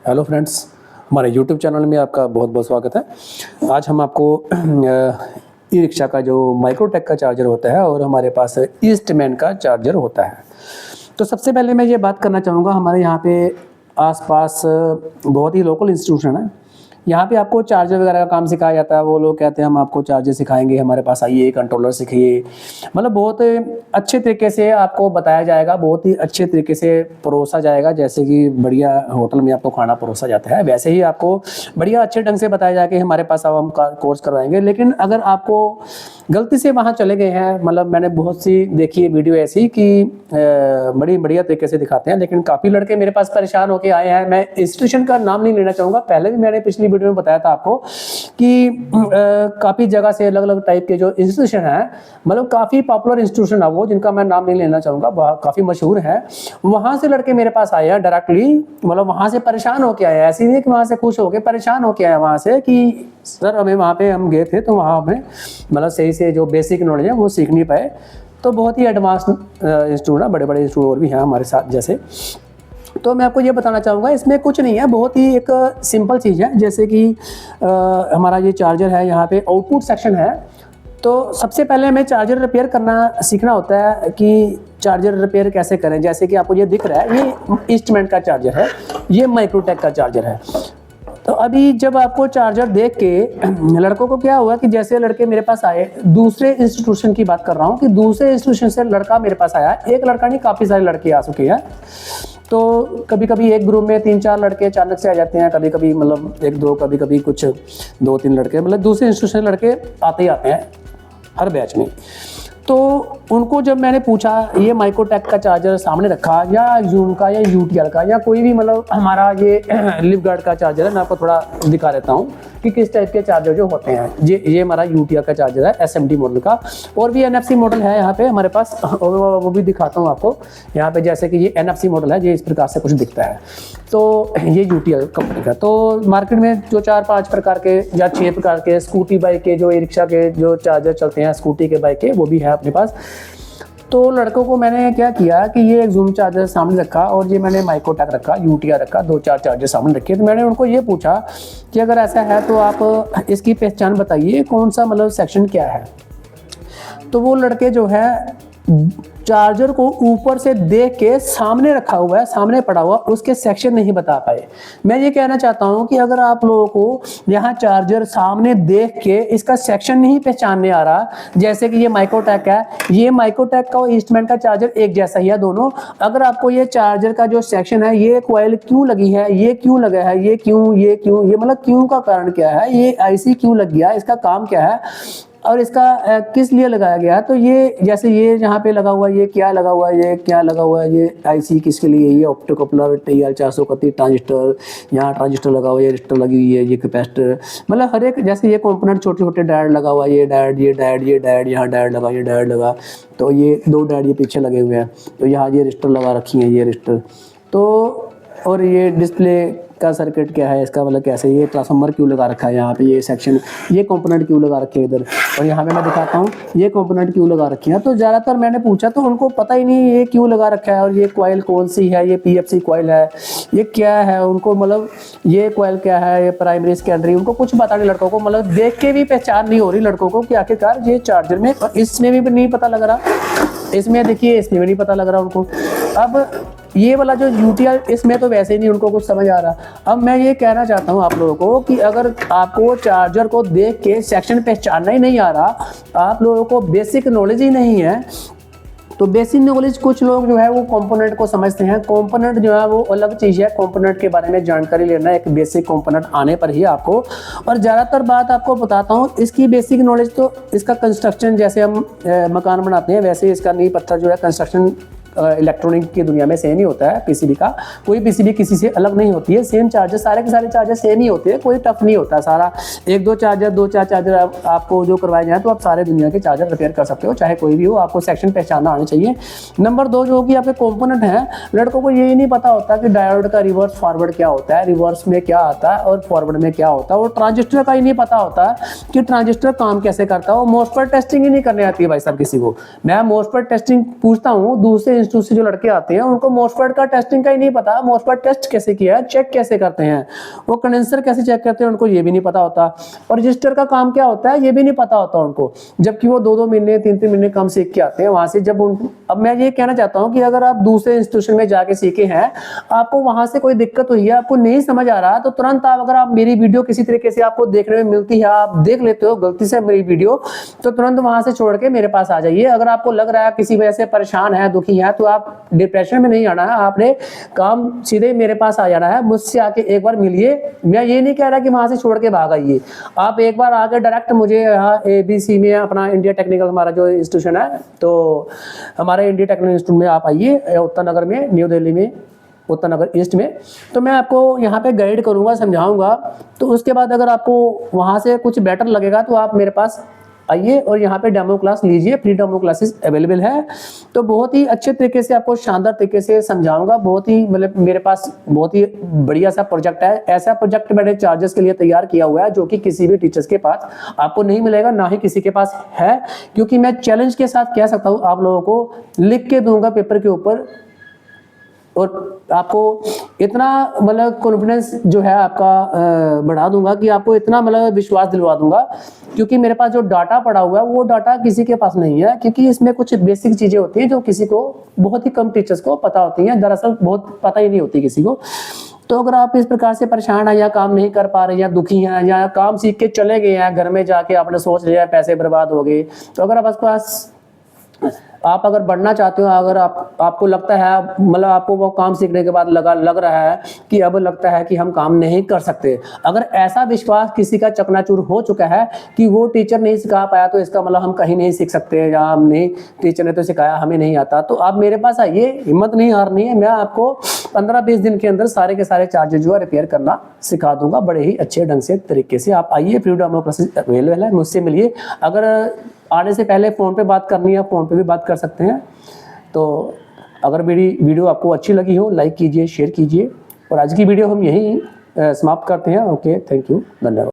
Hello friends, हमारे YouTube channel में आपका बहुत बहुत स्वागत है। आज हम आपको ई रिक्शा का जो माइक्रोटेक का चार्जर होता है और हमारे पास ईस्टमैन का चार्जर होता है। तो सबसे पहले मैं ये बात करना चाहूँगा, हमारे यहाँ पे आसपास बहुत ही लोकल इंस्टीट्यूशन है। यहाँ पे आपको चार्जर वगैरह का काम सिखाया जाता है। वो लोग कहते हैं हम आपको चार्जर सिखाएंगे, हमारे पास आइए, कंट्रोलर सीखिए। मतलब बहुत अच्छे तरीके से आपको बताया जाएगा, बहुत ही अच्छे तरीके से परोसा जाएगा। जैसे कि बढ़िया होटल में आपको खाना परोसा जाता है, वैसे ही आपको बढ़िया अच्छे ढंग से बताया जाए कि हमारे पास अब हम कोर्स करवाएंगे। लेकिन अगर आपको गलती से वहाँ चले गए हैं, मतलब मैंने बहुत सी देखी है वीडियो ऐसी कि बड़ी बढ़िया तरीके से दिखाते हैं, लेकिन काफ़ी लड़के मेरे पास परेशान होके आए हैं। मैं इंस्टीट्यूशन का नाम नहीं लेना चाहूँगा, पहले भी मैंने पिछली वीडियो में बताया था आपको कि काफ़ी जगह से अलग अलग टाइप के जो इंस्टीट्यूशन है, मतलब काफ़ी पॉपुलर इंस्टीट्यूशन है वो, जिनका मैं नाम नहीं लेना चाहूँगा, काफ़ी मशहूर है। वहाँ से लड़के मेरे पास आए हैं डायरेक्टली, मतलब वहाँ से परेशान होके आए हैं। ऐसे नहीं कि वहाँ से खुश होके परेशान होके आए वहाँ से कि सर हमें वहाँ पे हम गए थे तो वहाँ हमें मतलब सही से जो बेसिक नॉलेज है वो सीख नहीं पाए। तो बहुत ही एडवांस इंस्टीट्यूट है, बड़े बड़े इंस्टीट्यूट और भी हैं हमारे साथ जैसे। तो मैं आपको ये बताना चाहूँगा, इसमें कुछ नहीं है, बहुत ही एक सिंपल चीज़ है। जैसे कि हमारा ये चार्जर है, यहाँ पे आउटपुट सेक्शन है। तो सबसे पहले हमें चार्जर रिपेयर करना सीखना होता है कि चार्जर रिपेयर कैसे करें। जैसे कि आपको ये दिख रहा है, ये ईस्टमैन का चार्जर है, ये माइक्रोटेक का चार्जर है। तो अभी जब आपको चार्जर देख के लड़कों को क्या हुआ कि जैसे लड़के मेरे पास आए, दूसरे इंस्टीट्यूशन की बात कर रहा हूँ कि दूसरे इंस्टीट्यूशन से लड़का मेरे पास आया, एक लड़का नहीं काफ़ी सारे लड़के आ चुके हैं। तो कभी कभी एक ग्रुप में 3-4 लड़के अचानक से आ जाते हैं, कभी कभी मतलब 1-2, कभी कभी कुछ 2-3 लड़के, मतलब दूसरे इंस्टीट्यूशन से लड़के आते ही आते हैं हर बैच में। तो उनको जब मैंने पूछा, ये माइक्रोटेक का चार्जर सामने रखा या जूम का या यूटीएल का या कोई भी, मतलब हमारा ये लिफगार्ड का चार्जर है, मैं आपको थोड़ा दिखा देता हूँ कि किस टाइप के चार्जर जो होते हैं। ये हमारा यूटीएल का चार्जर है, एसएमडी मॉडल का। और भी एनएफसी मॉडल है यहाँ पे हमारे पास, वो भी दिखाता हूँ आपको यहाँ पे। जैसे कि ये एनएफसी मॉडल है, ये इस प्रकार से कुछ दिखता है। तो ये यूटीएल कंपनी का। तो मार्केट में जो 4-5 प्रकार के या 6 प्रकार के स्कूटी बाइक के जो ई रिक्शा के जो चार्जर चलते हैं, स्कूटी के बाइक के, वो भी है अपने पास। तो लड़कों को मैंने क्या किया कि ये एक जूम चार्जर सामने रखा और ये मैंने माइक्रोटेक रखा, यूटीआर रखा, 2-4 चार्जर सामने रखे। तो मैंने उनको ये पूछा कि अगर ऐसा है तो आप इसकी पहचान बताइए, कौन सा मतलब सेक्शन क्या है। तो वो लड़के जो है चार्जर को ऊपर से देख के सामने रखा हुआ है, सामने पड़ा हुआ, उसके सेक्शन नहीं बता पाए। मैं ये कहना चाहता हूं कि अगर आप लोगों को यहाँ चार्जर सामने देख के इसका सेक्शन नहीं पहचानने आ रहा, जैसे कि ये माइक्रोटेक है, ये माइक्रोटेक का और ईस्टमैन का चार्जर एक जैसा ही है दोनों। अगर आपको ये चार्जर का जो सेक्शन है, ये कॉइल क्यों लगी है, ये क्यों लगा है, ये क्यों, ये मतलब क्यों का कारण क्या है, ये आईसी क्यों लग गया, इसका काम क्या है और इसका किस लिए लगाया गया है। तो ये जैसे ये यहाँ पे लगा हुआ है, ये क्या लगा हुआ है, ये क्या लगा हुआ है, ये आईसी किसके लिए, ये ऑप्टोकपलर TL431 ट्रांजिस्टर, यहाँ ट्रांजिस्टर लगा हुआ है, ये रजिस्टर लगी हुई है, ये कैपेसिटर, मतलब हर एक, जैसे ये कंपोनेंट छोटे छोटे डायोड लगा हुआ है, ये डायोड, ये डायोड, ये डायोड, यहाँ डायोड लगा, ये डायोड लगा, तो ये 2 डायोड ये पीछे लगे हुए हैं। तो यहाँ ये रजिस्टर लगा रखी है, ये रजिस्टर। तो और ये डिस्प्ले का सर्किट क्या है, इसका मतलब कैसे, ये ट्रांसफार्मर क्यों लगा रखा है यहाँ पे, ये सेक्शन, ये कंपोनेंट क्यों लगा रखे हैं इधर, और यहाँ पे मैं दिखाता हूँ ये कंपोनेंट क्यों लगा रखी है। तो ज़्यादातर मैंने पूछा तो उनको पता ही नहीं ये क्यों लगा रखा है, और ये कॉइल कौन सी है, ये पीएफसी कॉइल है, ये क्या है, उनको मतलब ये कॉइल क्या है, ये प्राइमरी सेकेंडरी, उनको कुछ पता नहीं लड़कों को, मतलब देख के भी पहचान नहीं हो रही लड़कों को कि आखिरकार ये चार्जर में, और इसमें भी नहीं पता लग रहा, इसमें देखिए इसमें भी नहीं पता लग रहा उनको। अब ये वाला जो यूटीआर, इसमें तो वैसे ही नहीं उनको कुछ समझ आ रहा। अब मैं ये कहना चाहता हूँ आप लोगों को कि अगर आपको चार्जर को देख के सेक्शन पहचानना ही नहीं आ रहा, आप लोगों को बेसिक नॉलेज ही नहीं है, तो बेसिक नॉलेज कुछ लोग जो है वो कंपोनेंट को समझते हैं। कंपोनेंट जो है वो अलग चीज़ है, कंपोनेंट के बारे में जानकारी लेना एक बेसिक कंपोनेंट आने पर ही आपको। और ज़्यादातर बात आपको बताता हूँ, इसकी बेसिक नॉलेज तो इसका कंस्ट्रक्शन, जैसे हम मकान बनाते हैं वैसे इसका नींव पत्थर जो है कंस्ट्रक्शन इलेक्ट्रॉनिक की दुनिया में सेम ही होता है। पीसीबी का कोई पीसीबी किसी से अलग नहीं होती है, सेम चार्जर, सारे के सारे चार्जर सेम ही होते हैं, कोई टफ नहीं होता। सारा 1-2 चार्जर 2-4 चार्जर आपको जो करवाए जाए तो आप सारे दुनिया के चार्जर रिपेयर कर सकते हो, चाहे कोई भी हो, आपको सेक्शन पहचानना आना चाहिए। नंबर 2 जो कि आपके कंपोनेंट हैं, लड़कों को यही नहीं पता होता कि डायोड का रिवर्स फॉरवर्ड क्या होता है, रिवर्स में क्या आता है और फॉरवर्ड में क्या होता है, और ट्रांजिस्टर का ही नहीं पता होता कि ट्रांजिस्टर काम कैसे करता है। वो मोस्फेट टेस्टिंग ही नहीं करने आती है भाई साहब किसी को। मैं मोस्फेट टेस्टिंग पूछता हूँ दूसरे इंस्टीट्यूट से जो लड़के आते हैं उनको मोस्फेट का टेस्टिंग का ही नहीं पता, मोस्फेट टेस्ट कैसे किया है, चेक कैसे करते हैं, वो कंडेंसर कैसे चेक करते हैं, उनको ये भी नहीं पता होता, और रजिस्टर का काम क्या होता है ये भी नहीं पता होता उनको, जबकि वो 2-2 महीने 3-3 महीने कम सीख के आते हैं वहां से। जब उनको, अब मैं ये कहना चाहता हूँ कि अगर आप दूसरे इंस्टीट्यूशन में जाके सीखे हैं, आपको वहां से कोई दिक्कत हुई है, आपको नहीं समझ आ रहा, तो तुरंत आप, अगर आप मेरी वीडियो किसी तरीके से आपको देखने में मिलती है, आप देख लेते हो गलती से मेरी वीडियो, तो तुरंत वहां से छोड़ के मेरे पास आ जाइए। अगर आपको लग रहा है किसी वजह से परेशान है, दुखी है, तो आप डिप्रेशन में नहीं आना है, आपने काम सीधे मेरे पास आ जाना है, मुझसे आके एक बार मिलिए। मैं ये नहीं कह रहा कि वहां से छोड़ के भाग आइए, आप एक बार आके डायरेक्ट मुझे यहाँ ABC में, अपना इंडिया टेक्निकल हमारा जो इंस्टीट्यूशन है, तो हमारे इंडिया टेक्निकल इंस्टीट्यूट में आप आइए, उत्तर नगर में, न्यू दिल्ली में, उत्तर नगर ईस्ट में। तो मैं आपको यहाँ पे गाइड करूँगा, समझाऊंगा। तो उसके बाद अगर आपको वहाँ से कुछ बेटर लगेगा तो आप मेरे पास आइए और यहाँ पे डेमो क्लास लीजिए, फ्री डेमो क्लासेस अवेलेबल है। तो बहुत ही अच्छे तरीके से आपको शानदार तरीके से समझाऊंगा। बहुत ही मतलब मेरे पास बहुत ही बढ़िया सा प्रोजेक्ट है। ऐसा प्रोजेक्ट मैंने चार्जर्स के लिए तैयार किया हुआ है जो कि किसी भी टीचर्स के पास आपको नहीं मिलेगा, ना ही किसी के पास है, क्योंकि मैं चैलेंज के साथ कह सकता हूँ, आप लोगों को लिख के दूंगा पेपर के ऊपर, और आपको इतना मतलब कॉन्फिडेंस जो है आपका बढ़ा दूंगा कि आपको इतना मतलब विश्वास दिलवा दूंगा, क्योंकि मेरे पास जो डाटा पड़ा हुआ है वो डाटा किसी के पास नहीं है, क्योंकि इसमें कुछ बेसिक चीजें होती हैं जो किसी को, बहुत ही कम टीचर्स को पता होती हैं, दरअसल बहुत पता ही नहीं होती किसी को। तो अगर आप इस प्रकार से परेशान हैं, या काम नहीं कर पा रहे, या दुखी हैं, या काम सीख के चले गए हैं, घर में जाके आपने सोच लिया पैसे बर्बाद हो गए, तो अगर आप अगर बढ़ना चाहते हो, अगर आपको लगता है, मतलब आपको वो काम सीखने के बाद लग रहा है कि अब लगता है कि हम काम नहीं कर सकते, अगर ऐसा विश्वास किसी का चकनाचूर हो चुका है कि वो टीचर नहीं सिखा पाया, तो इसका मतलब हम कहीं नहीं सीख सकते, या हम नहीं, टीचर ने तो सिखाया हमें नहीं आता, तो आप मेरे पास आइए, हिम्मत नहीं हारनी है। मैं आपको 15-20 दिन के अंदर सारे के सारे चार्जर जो है रिपेयर करना सिखा दूंगा, बड़े ही अच्छे ढंग से तरीके से। आप आइए, फ्री डेमो क्लासेस अवेलेबल है, मुझसे मिलिए। अगर आने से पहले फ़ोन पे बात करनी है, फ़ोन पे भी बात कर सकते हैं। तो अगर मेरी वीडियो आपको अच्छी लगी हो, लाइक कीजिए, शेयर कीजिए, और आज की वीडियो हम यहीं समाप्त करते हैं। ओके, थैंक यू, धन्यवाद।